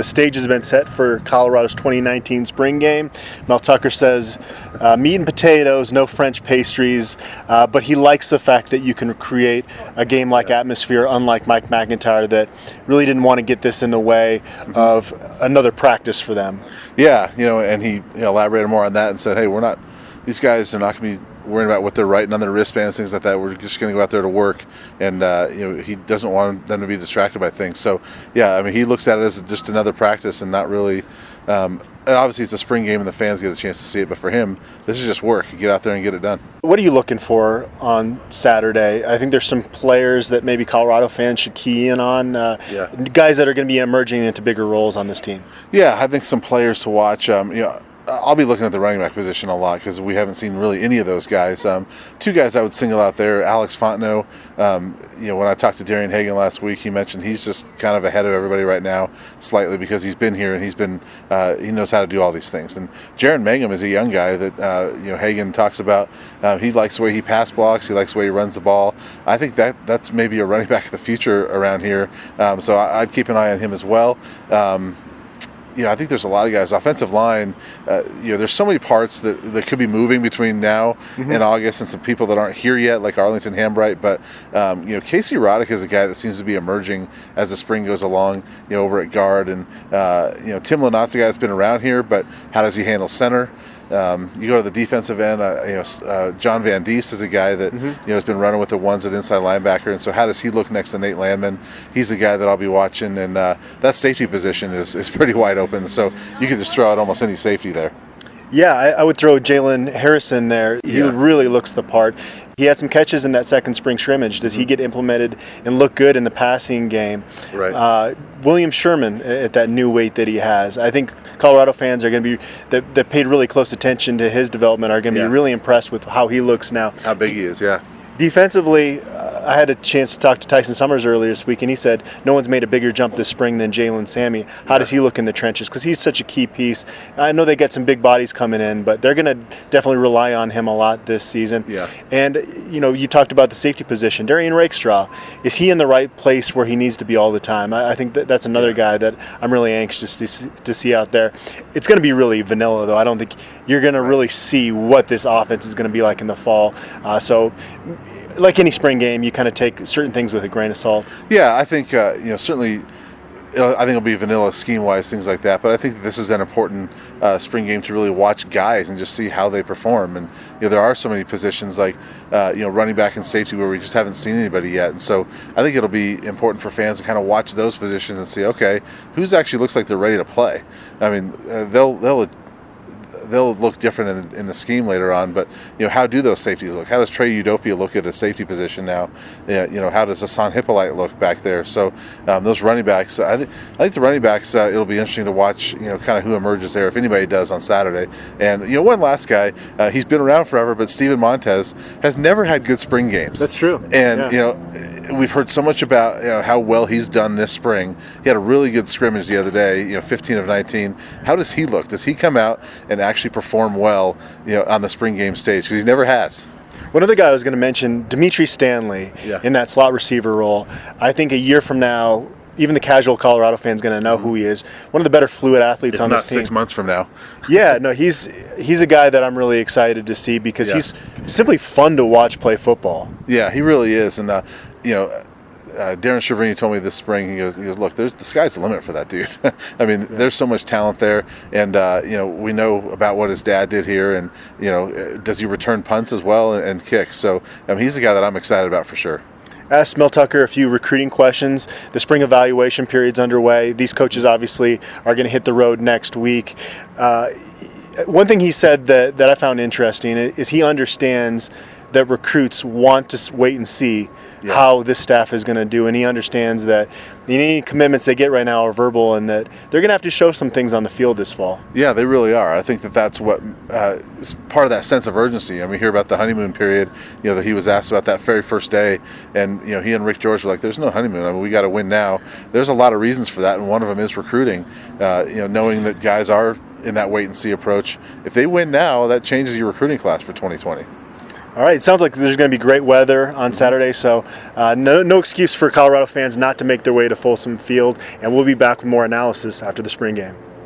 The stage has been set for Colorado's 2019 spring game. Mel Tucker says meat and potatoes, no French pastries, but he likes the fact that you can create a game-like atmosphere, unlike Mike McIntyre, that really didn't want to get this in the way of another practice for them. Yeah, and he elaborated more on that and said, hey, these guys are not going to be worrying about what they're writing on their wristbands, things like that. We're just going to go out there to work, and he doesn't want them to be distracted by things. So yeah, I mean, he looks at it as just another practice and not really. And obviously, it's a spring game and the fans get a chance to see it, but for him, this is just work. You get out there and get it done. What are you looking for on Saturday? I think there's some players that maybe Colorado fans should key in on. Guys that are going to be emerging into bigger roles on this team. Yeah, I think some players to watch. I'll be looking at the running back position a lot because we haven't seen really any of those guys. Two guys I would single out there, Alex Fontenot. When I talked to Darian Hagan last week, he mentioned he's just kind of ahead of everybody right now slightly because he's been here and he knows how to do all these things. And Jaron Mangum is a young guy that Hagan talks about. He likes the way he pass blocks. He likes the way he runs the ball. I think that's maybe a running back of the future around here. So I'd keep an eye on him as well. I think there's a lot of guys. Offensive line, there's so many parts that could be moving between now and August, and some people that aren't here yet, like Arlington Hambright. But Casey Roddick is a guy that seems to be emerging as the spring goes along. Over at guard, and Tim Lynotte's a guy that's been around here, but how does he handle center? You go to the defensive end. John Van Diest is a guy that has been running with the ones at inside linebacker, and so how does he look next to Nate Landman? He's a guy that I'll be watching, and that safety position is pretty wide open. So you can just throw out almost any safety there. Yeah, I would throw Jalen Harrison there. He really looks the part. He had some catches in that second spring scrimmage. Does he get implemented and look good in the passing game? Right. William Sherman at that new weight that he has. I think Colorado fans are going to be that paid really close attention to his development are going to be really impressed with how he looks now. How big he is, yeah. Defensively, I had a chance to talk to Tyson Summers earlier this week, and he said no one's made a bigger jump this spring than Jalen Sammy. How does he look in the trenches? Because he's such a key piece. I know they get some big bodies coming in, but they're going to definitely rely on him a lot this season. Yeah. And, you talked about the safety position. Darian Rakestraw, is he in the right place where he needs to be all the time? I think that's another guy that I'm really anxious to see out there. It's going to be really vanilla, though. I don't think you're going to really see what this offense is going to be like in the fall. So like any spring game, you kind of take certain things with a grain of salt. Yeah, I think certainly. I think it'll be vanilla scheme-wise, things like that. But I think that this is an important spring game to really watch guys and just see how they perform. And there are so many positions like running back and safety where we just haven't seen anybody yet. And so I think it'll be important for fans to kind of watch those positions and see, okay, who's actually looks like they're ready to play. I mean, they'll look different in the scheme later on, but how do those safeties look? How does Trey Udofia look at a safety position now? How does Hassan Hippolyte look back there? So those running backs, I think the running backs, it'll be interesting to watch, kind of who emerges there, if anybody does on Saturday. And one last guy, he's been around forever, but Steven Montez has never had good spring games. That's true. And we've heard so much about how well he's done this spring. He had a really good scrimmage the other day, 15 of 19. How does he look? Does he come out and actually perform well, on the spring game stage? Because he never has. One other guy I was going to mention, Dimitri Stanley, in that slot receiver role. I think a year from now, even the casual Colorado fan is going to know who he is. One of the better fluid athletes on this team. Not 6 months from now. Yeah, no, he's a guy that I'm really excited to see because he's simply fun to watch play football. Yeah, he really is. And, Darren Chevrini told me this spring, he goes, look, the sky's the limit for that dude. I mean, there's so much talent there. And, we know about what his dad did here. And, does he return punts as well and kick? So he's a guy that I'm excited about for sure. Asked Mel Tucker a few recruiting questions. The spring evaluation period's underway. These coaches obviously are going to hit the road next week. One thing he said that I found interesting is he understands that recruits want to wait and see how this staff is going to do, and he understands that any commitments they get right now are verbal and that they're going to have to show some things on the field this fall. Yeah, they really are. I think that's what is part of that sense of urgency. We hear about the honeymoon period, that he was asked about that very first day, and he and Rick George were like, there's no honeymoon. We got to win now. There's a lot of reasons for that, and one of them is recruiting, knowing that guys are in that wait and see approach. If they win now, that changes your recruiting class for 2020. All right, it sounds like there's going to be great weather on Saturday, so no excuse for Colorado fans not to make their way to Folsom Field, and we'll be back with more analysis after the spring game.